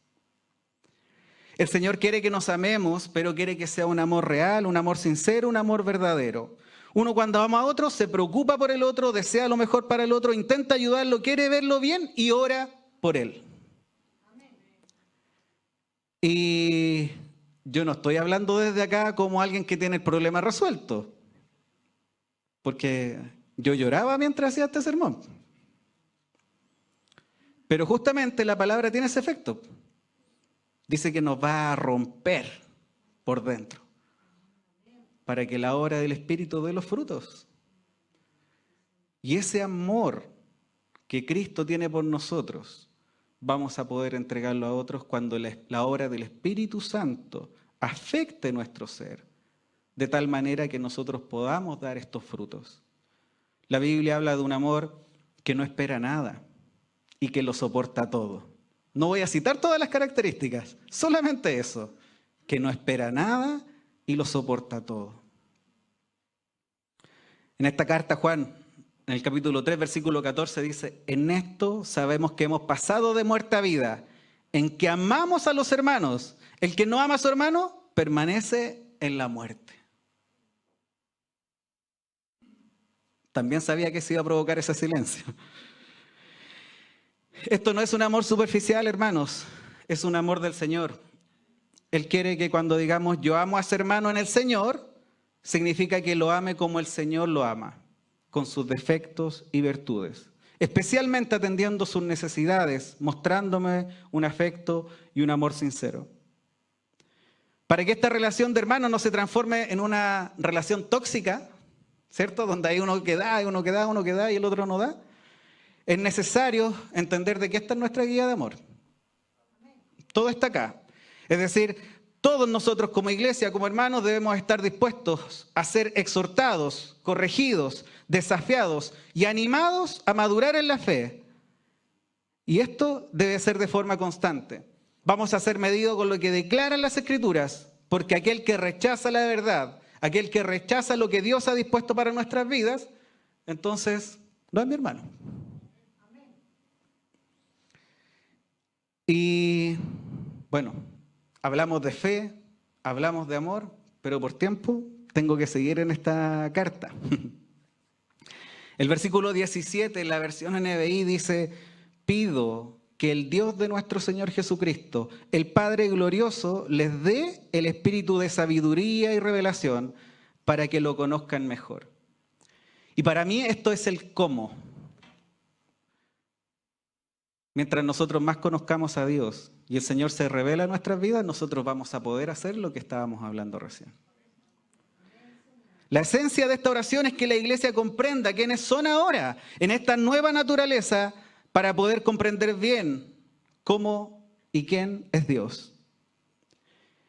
El Señor quiere que nos amemos, pero quiere que sea un amor real, un amor sincero, un amor verdadero. Uno cuando ama a otro se preocupa por el otro, desea lo mejor para el otro, intenta ayudarlo, quiere verlo bien y ora por él. Y yo no estoy hablando desde acá como alguien que tiene el problema resuelto, porque yo lloraba mientras hacía este sermón. Pero justamente la palabra tiene ese efecto. Dice que nos va a romper por dentro para que la obra del Espíritu dé los frutos. Y ese amor que Cristo tiene por nosotros, vamos a poder entregarlo a otros cuando la obra del Espíritu Santo afecte nuestro ser, de tal manera que nosotros podamos dar estos frutos. La Biblia habla de un amor que no espera nada y que lo soporta todo. No voy a citar todas las características, solamente eso, que no espera nada y lo soporta todo. En esta carta, Juan, en el capítulo 3, versículo 14, dice, en esto sabemos que hemos pasado de muerte a vida, en que amamos a los hermanos. El que no ama a su hermano permanece en la muerte. También sabía que se iba a provocar ese silencio. Esto no es un amor superficial, hermanos, es un amor del Señor. Él quiere que cuando digamos yo amo a ese hermano en el Señor, significa que lo ame como el Señor lo ama. con sus defectos y virtudes, especialmente atendiendo sus necesidades, mostrándome un afecto y un amor sincero. Para que esta relación de hermanos no se transforme en una relación tóxica, ¿cierto? Donde hay uno que da, uno que da, uno que da y el otro no da, es necesario entender de que esta es nuestra guía de amor. Todo está acá. Es decir, todos nosotros como iglesia, como hermanos, debemos estar dispuestos a ser exhortados, corregidos, desafiados y animados a madurar en la fe. Y esto debe ser de forma constante. Vamos a ser medidos con lo que declaran las Escrituras, porque aquel que rechaza la verdad, aquel que rechaza lo que Dios ha dispuesto para nuestras vidas, entonces no es mi hermano. Y bueno, hablamos de fe, hablamos de amor, pero por tiempo tengo que seguir en esta carta. El versículo 17, en la versión NBI, dice: pido que el Dios de nuestro Señor Jesucristo, el Padre glorioso, les dé el espíritu de sabiduría y revelación para que lo conozcan mejor. Y para mí esto es el cómo. Mientras nosotros más conozcamos a Dios y el Señor se revela en nuestras vidas, nosotros vamos a poder hacer lo que estábamos hablando recién. La esencia de esta oración es que la iglesia comprenda quiénes son ahora en esta nueva naturaleza para poder comprender bien cómo y quién es Dios.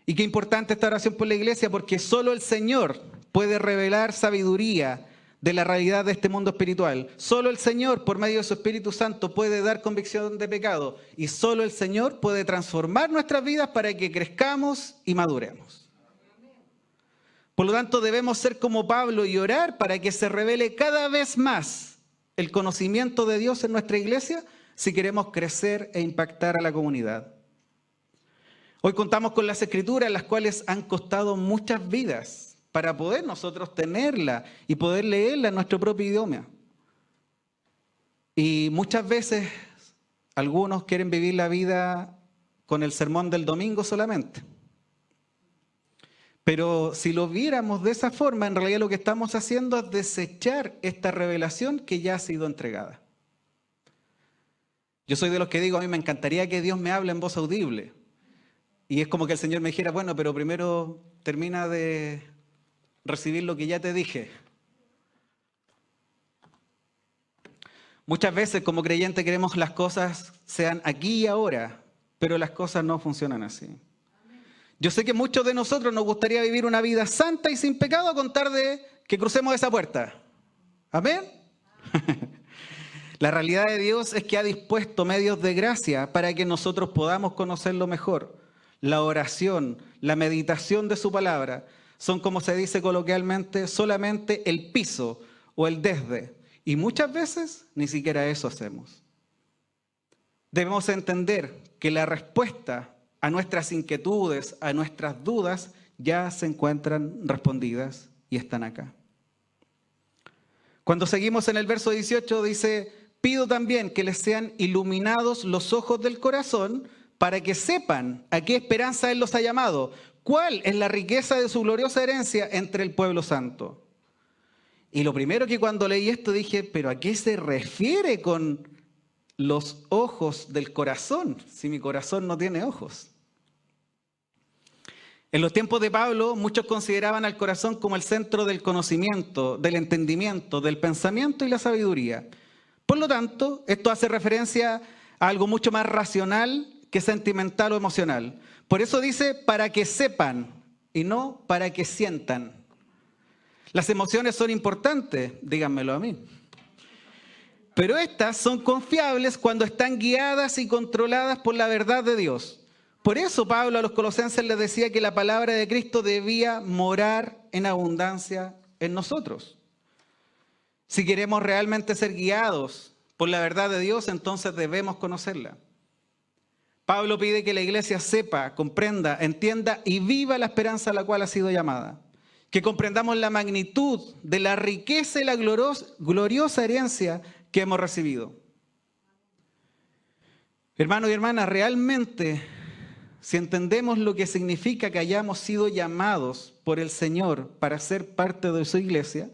Y qué importante esta oración por la iglesia, porque solo el Señor puede revelar sabiduría de la realidad de este mundo espiritual. Solo el Señor, por medio de su Espíritu Santo, puede dar convicción de pecado. Y solo el Señor puede transformar nuestras vidas para que crezcamos y maduremos. Por lo tanto, debemos ser como Pablo y orar para que se revele cada vez más el conocimiento de Dios en nuestra iglesia si queremos crecer e impactar a la comunidad. Hoy contamos con las Escrituras, las cuales han costado muchas vidas para poder nosotros tenerla y poder leerla en nuestro propio idioma. Y muchas veces algunos quieren vivir la vida con el sermón del domingo solamente. Pero si lo viéramos de esa forma, en realidad lo que estamos haciendo es desechar esta revelación que ya ha sido entregada. Yo soy de los que digo, a mí me encantaría que Dios me hable en voz audible. Y es como que el Señor me dijera, bueno, pero primero termina de recibir lo que ya te dije. Muchas veces como creyentes queremos que las cosas sean aquí y ahora, pero las cosas no funcionan así. Yo sé que muchos de nosotros nos gustaría vivir una vida santa y sin pecado a contar de que crucemos esa puerta. ¿Amén? La realidad de Dios es que ha dispuesto medios de gracia para que nosotros podamos conocerlo mejor. La oración, la meditación de su palabra son, como se dice coloquialmente, solamente el piso o el desde. Y muchas veces ni siquiera eso hacemos. Debemos entender que la respuesta a nuestras inquietudes, a nuestras dudas, ya se encuentran respondidas y están acá. Cuando seguimos en el verso 18 dice: pido también que les sean iluminados los ojos del corazón para que sepan a qué esperanza Él los ha llamado, cuál es la riqueza de su gloriosa herencia entre el pueblo santo. Y lo primero que cuando leí esto dije, ¿pero a qué se refiere con los ojos del corazón? Si mi corazón no tiene ojos. En los tiempos de Pablo, muchos consideraban al corazón como el centro del conocimiento, del entendimiento, del pensamiento y la sabiduría. Por lo tanto, esto hace referencia a algo mucho más racional que sentimental o emocional. Por eso dice, para que sepan y no para que sientan. Las emociones son importantes, díganmelo a mí. Pero estas son confiables cuando están guiadas y controladas por la verdad de Dios. Por eso Pablo a los colosenses les decía que la palabra de Cristo debía morar en abundancia en nosotros. Si queremos realmente ser guiados por la verdad de Dios, entonces debemos conocerla. Pablo pide que la iglesia sepa, comprenda, entienda y viva la esperanza a la cual ha sido llamada. Que comprendamos la magnitud de la riqueza y la gloriosa herencia que hemos recibido. Hermanos y hermanas, realmente, si entendemos lo que significa que hayamos sido llamados por el Señor para ser parte de su iglesia,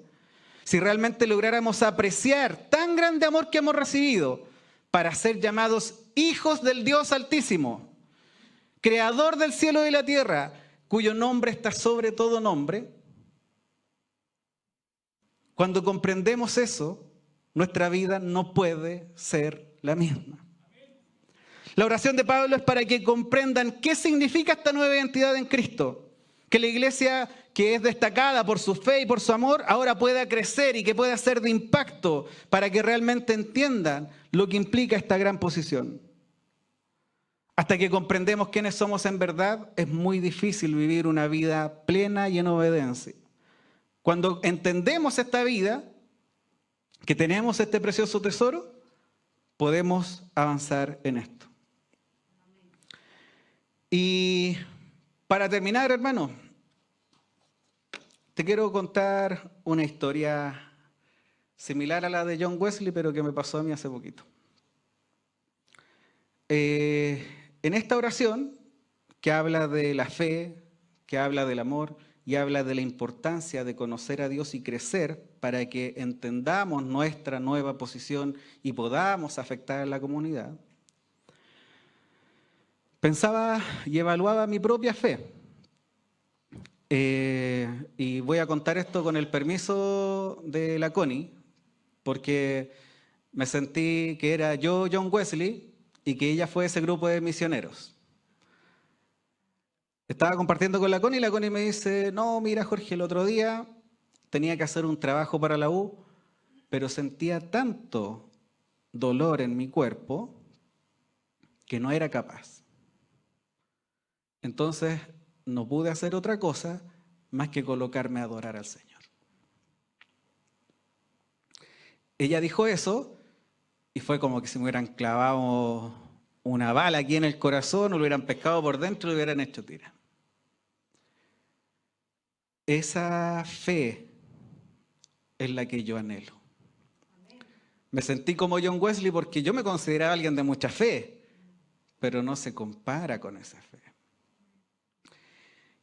si realmente lográramos apreciar tan grande amor que hemos recibido para ser llamados hijos del Dios Altísimo, Creador del cielo y la tierra, cuyo nombre está sobre todo nombre. Cuando comprendemos eso, nuestra vida no puede ser la misma. La oración de Pablo es para que comprendan qué significa esta nueva identidad en Cristo. Que la iglesia, que es destacada por su fe y por su amor, ahora pueda crecer y que pueda ser de impacto para que realmente entiendan lo que implica esta gran posición. Hasta que comprendemos quiénes somos en verdad, es muy difícil vivir una vida plena y en obediencia. Cuando entendemos esta vida, que tenemos este precioso tesoro, podemos avanzar en esto. Y para terminar, hermano, te quiero contar una historia similar a la de John Wesley, pero que me pasó a mí hace poquito. En esta oración, que habla de la fe, que habla del amor y habla de la importancia de conocer a Dios y crecer para que entendamos nuestra nueva posición y podamos afectar a la comunidad, pensaba y evaluaba mi propia fe. Y voy a contar esto con el permiso de la Connie, porque me sentí que era yo, John Wesley, y que ella fue ese grupo de misioneros. Estaba compartiendo con la Connie me dice, no, mira Jorge, el otro día tenía que hacer un trabajo para la U, pero sentía tanto dolor en mi cuerpo que no era capaz. Entonces no pude hacer otra cosa más que colocarme a adorar al Señor. Ella dijo eso y fue como que se me hubieran clavado una bala aquí en el corazón, o lo hubieran pescado por dentro y lo hubieran hecho tira. Esa fe es la que yo anhelo. Me sentí como John Wesley porque yo me consideraba alguien de mucha fe, pero no se compara con esa fe.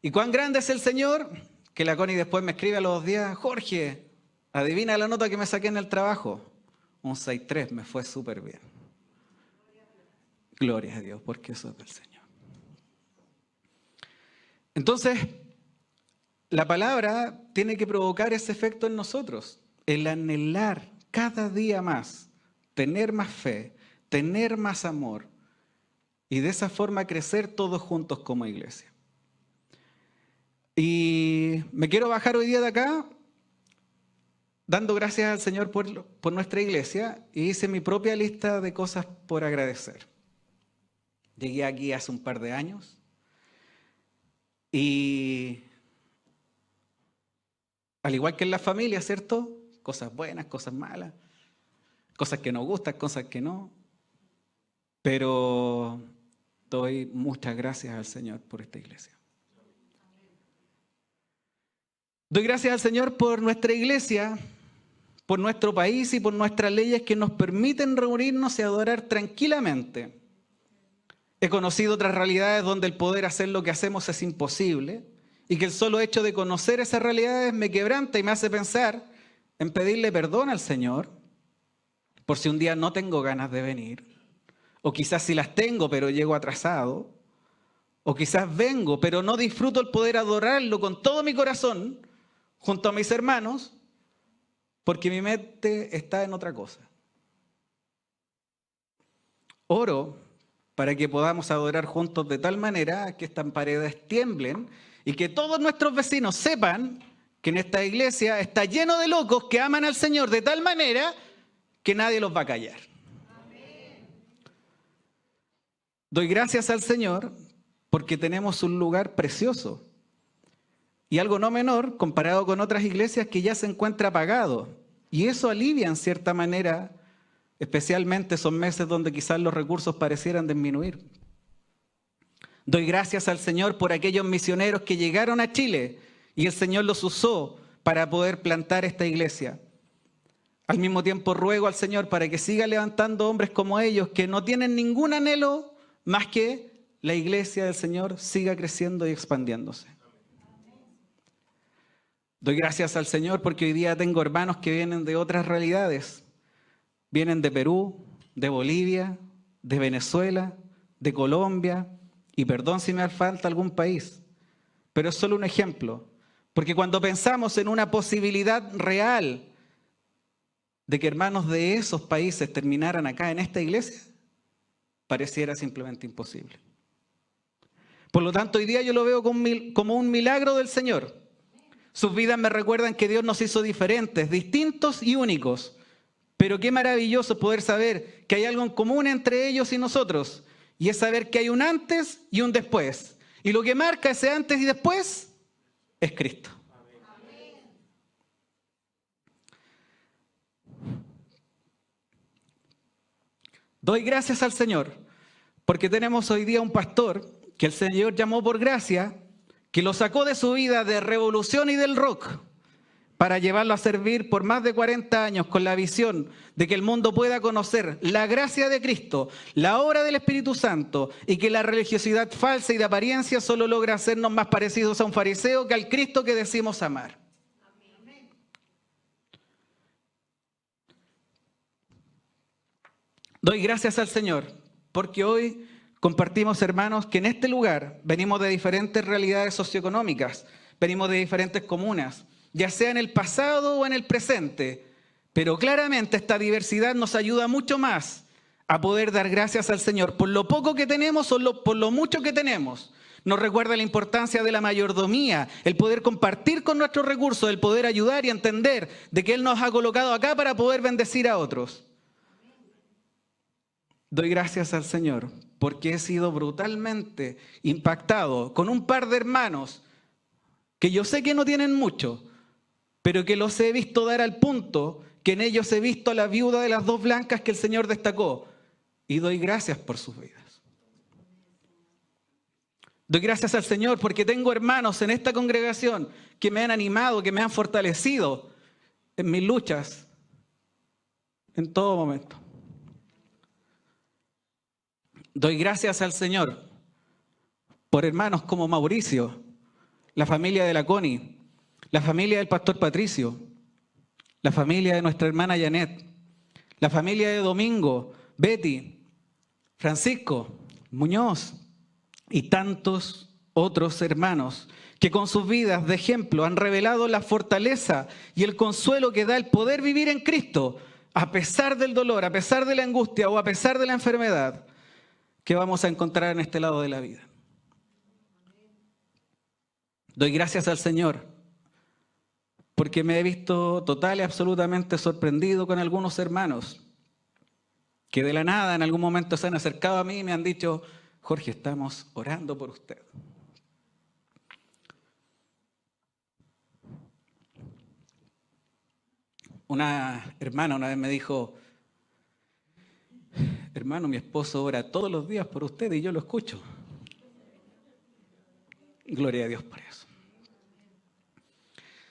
¿Y cuán grande es el Señor? Que la Connie después me escribe a los 2 días, Jorge, adivina la nota que me saqué en el trabajo. Un 6.3, me fue súper bien. Gloria a Dios, porque eso es del Señor. Entonces, la palabra tiene que provocar ese efecto en nosotros, el anhelar cada día más, tener más fe, tener más amor y de esa forma crecer todos juntos como iglesia. Y me quiero bajar hoy día de acá dando gracias al Señor por nuestra iglesia y hice mi propia lista de cosas por agradecer. Llegué aquí hace un par de años y al igual que en la familia, ¿cierto? Cosas buenas, cosas malas, cosas que nos gustan, cosas que no. Pero doy muchas gracias al Señor por esta iglesia. Doy gracias al Señor por nuestra iglesia, por nuestro país y por nuestras leyes que nos permiten reunirnos y adorar tranquilamente. He conocido otras realidades donde el poder hacer lo que hacemos es imposible y que el solo hecho de conocer esas realidades me quebranta y me hace pensar en pedirle perdón al Señor por si un día no tengo ganas de venir, o quizás si las tengo pero llego atrasado, o quizás vengo pero no disfruto el poder adorarlo con todo mi corazón junto a mis hermanos porque mi mente está en otra cosa. Oro para que podamos adorar juntos de tal manera que estas paredes tiemblen y que todos nuestros vecinos sepan que en esta iglesia está lleno de locos que aman al Señor de tal manera que nadie los va a callar. Amén. Doy gracias al Señor porque tenemos un lugar precioso y algo no menor comparado con otras iglesias que ya se encuentra apagado. Y eso alivia en cierta manera, especialmente son meses donde quizás los recursos parecieran disminuir. Doy gracias al Señor por aquellos misioneros que llegaron a Chile y el Señor los usó para poder plantar esta iglesia. Al mismo tiempo ruego al Señor para que siga levantando hombres como ellos que no tienen ningún anhelo más que la iglesia del Señor siga creciendo y expandiéndose. Doy gracias al Señor porque hoy día tengo hermanos que vienen de otras realidades. Vienen de Perú, de Bolivia, de Venezuela, de Colombia, y perdón si me falta algún país, pero es solo un ejemplo. Porque cuando pensamos en una posibilidad real de que hermanos de esos países terminaran acá en esta iglesia, pareciera simplemente imposible. Por lo tanto, hoy día yo lo veo como un milagro del Señor. Sus vidas me recuerdan que Dios nos hizo diferentes, distintos y únicos. Pero qué maravilloso poder saber que hay algo en común entre ellos y nosotros. Y es saber que hay un antes y un después. Y lo que marca ese antes y después es Cristo. Doy gracias al Señor porque tenemos hoy día un pastor que el Señor llamó por gracia, que lo sacó de su vida de revolución y del rock para llevarlo a servir por más de 40 años con la visión de que el mundo pueda conocer la gracia de Cristo, la obra del Espíritu Santo, y que la religiosidad falsa y de apariencia solo logra hacernos más parecidos a un fariseo que al Cristo que decimos amar. Doy gracias al Señor porque hoy compartimos, hermanos, que en este lugar venimos de diferentes realidades socioeconómicas, venimos de diferentes comunas, ya sea en el pasado o en el presente, pero claramente esta diversidad nos ayuda mucho más a poder dar gracias al Señor por lo poco que tenemos o por lo mucho que tenemos. Nos recuerda la importancia de la mayordomía, el poder compartir con nuestros recursos, el poder ayudar y entender de que Él nos ha colocado acá para poder bendecir a otros. Doy gracias al Señor porque he sido brutalmente impactado con un par de hermanos que yo sé que no tienen mucho, pero que los he visto dar al punto que en ellos he visto a la viuda de las dos blancas que el Señor destacó. Y doy gracias por sus vidas. Doy gracias al Señor porque tengo hermanos en esta congregación que me han animado, que me han fortalecido en mis luchas en todo momento. Doy gracias al Señor por hermanos como Mauricio, la familia de la Connie, la familia del pastor Patricio, la familia de nuestra hermana Janet, la familia de Domingo, Betty, Francisco, Muñoz y tantos otros hermanos que con sus vidas de ejemplo han revelado la fortaleza y el consuelo que da el poder vivir en Cristo a pesar del dolor, a pesar de la angustia o a pesar de la enfermedad que vamos a encontrar en este lado de la vida. Doy gracias al Señor porque me he visto total y absolutamente sorprendido con algunos hermanos que de la nada en algún momento se han acercado a mí y me han dicho: Jorge, estamos orando por usted. Una hermana una vez me dijo: hermano, mi esposo ora todos los días por usted y yo lo escucho. Gloria a Dios por eso.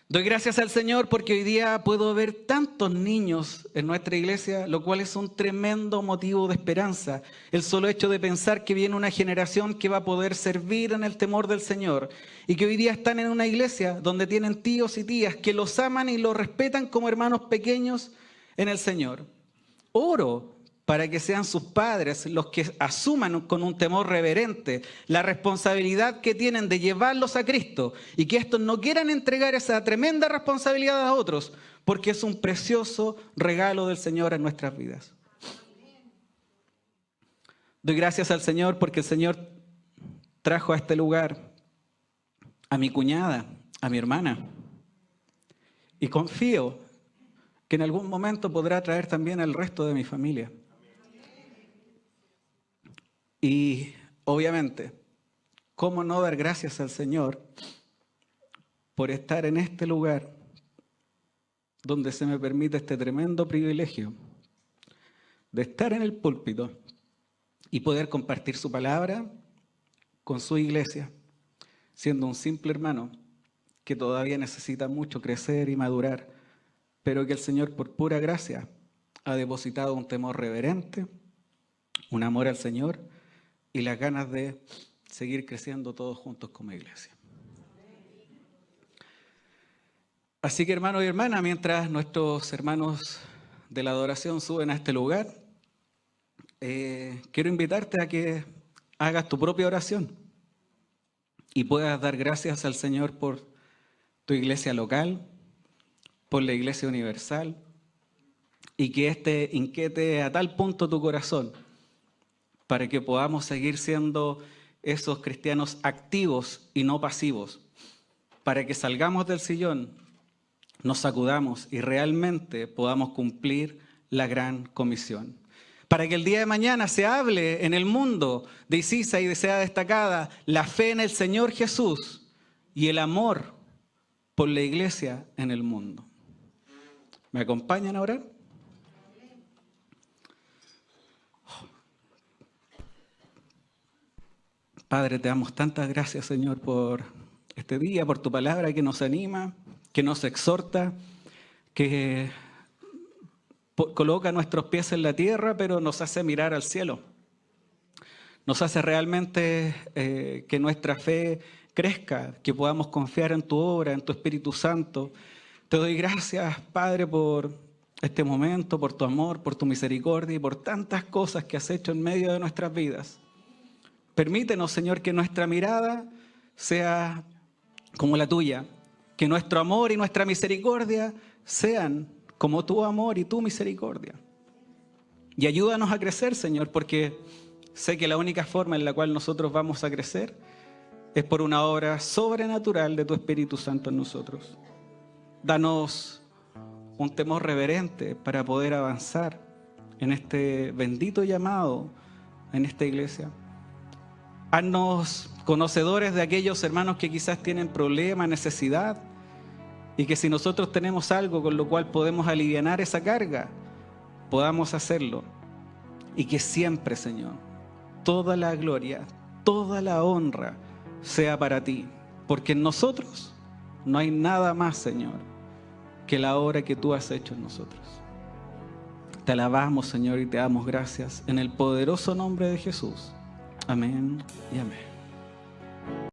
Doy gracias al Señor porque hoy día puedo ver tantos niños en nuestra iglesia, lo cual es un tremendo motivo de esperanza. El solo hecho de pensar que viene una generación que va a poder servir en el temor del Señor y que hoy día están en una iglesia donde tienen tíos y tías que los aman y los respetan como hermanos pequeños en el Señor. Oro para que sean sus padres los que asuman con un temor reverente la responsabilidad que tienen de llevarlos a Cristo y que estos no quieran entregar esa tremenda responsabilidad a otros, porque es un precioso regalo del Señor en nuestras vidas. Doy gracias al Señor porque el Señor trajo a este lugar a mi cuñada, a mi hermana, y confío que en algún momento podrá traer también al resto de mi familia. Y obviamente, ¿cómo no dar gracias al Señor por estar en este lugar donde se me permite este tremendo privilegio de estar en el púlpito y poder compartir su palabra con su iglesia, siendo un simple hermano que todavía necesita mucho crecer y madurar, pero que el Señor por pura gracia ha depositado un temor reverente, un amor al Señor y las ganas de seguir creciendo todos juntos como iglesia. Así que, hermanos y hermanas, mientras nuestros hermanos de la adoración suben a este lugar, quiero invitarte a que hagas tu propia oración y puedas dar gracias al Señor por tu iglesia local, por la iglesia universal, y que este inquiete a tal punto tu corazón para que podamos seguir siendo esos cristianos activos y no pasivos, para que salgamos del sillón, nos sacudamos y realmente podamos cumplir la gran comisión. Para que el día de mañana se hable en el mundo de Isisa y sea destacada la fe en el Señor Jesús y el amor por la iglesia en el mundo. ¿Me acompañan a orar? Padre, te damos tantas gracias, Señor, por este día, por tu palabra que nos anima, que nos exhorta, que coloca nuestros pies en la tierra, pero nos hace mirar al cielo. Nos hace realmente que nuestra fe crezca, que podamos confiar en tu obra, en tu Espíritu Santo. Te doy gracias, Padre, por este momento, por tu amor, por tu misericordia y por tantas cosas que has hecho en medio de nuestras vidas. Permítenos, Señor, que nuestra mirada sea como la tuya, que nuestro amor y nuestra misericordia sean como tu amor y tu misericordia. Y ayúdanos a crecer, Señor, porque sé que la única forma en la cual nosotros vamos a crecer es por una obra sobrenatural de tu Espíritu Santo en nosotros. Danos un temor reverente para poder avanzar en este bendito llamado en esta iglesia. Haznos conocedores de aquellos hermanos que quizás tienen problemas, necesidad, y que si nosotros tenemos algo con lo cual podemos alivianar esa carga, podamos hacerlo. Y que siempre, Señor, toda la gloria, toda la honra sea para ti. Porque en nosotros no hay nada más, Señor, que la obra que tú has hecho en nosotros. Te alabamos, Señor, y te damos gracias en el poderoso nombre de Jesús. Amén y amén.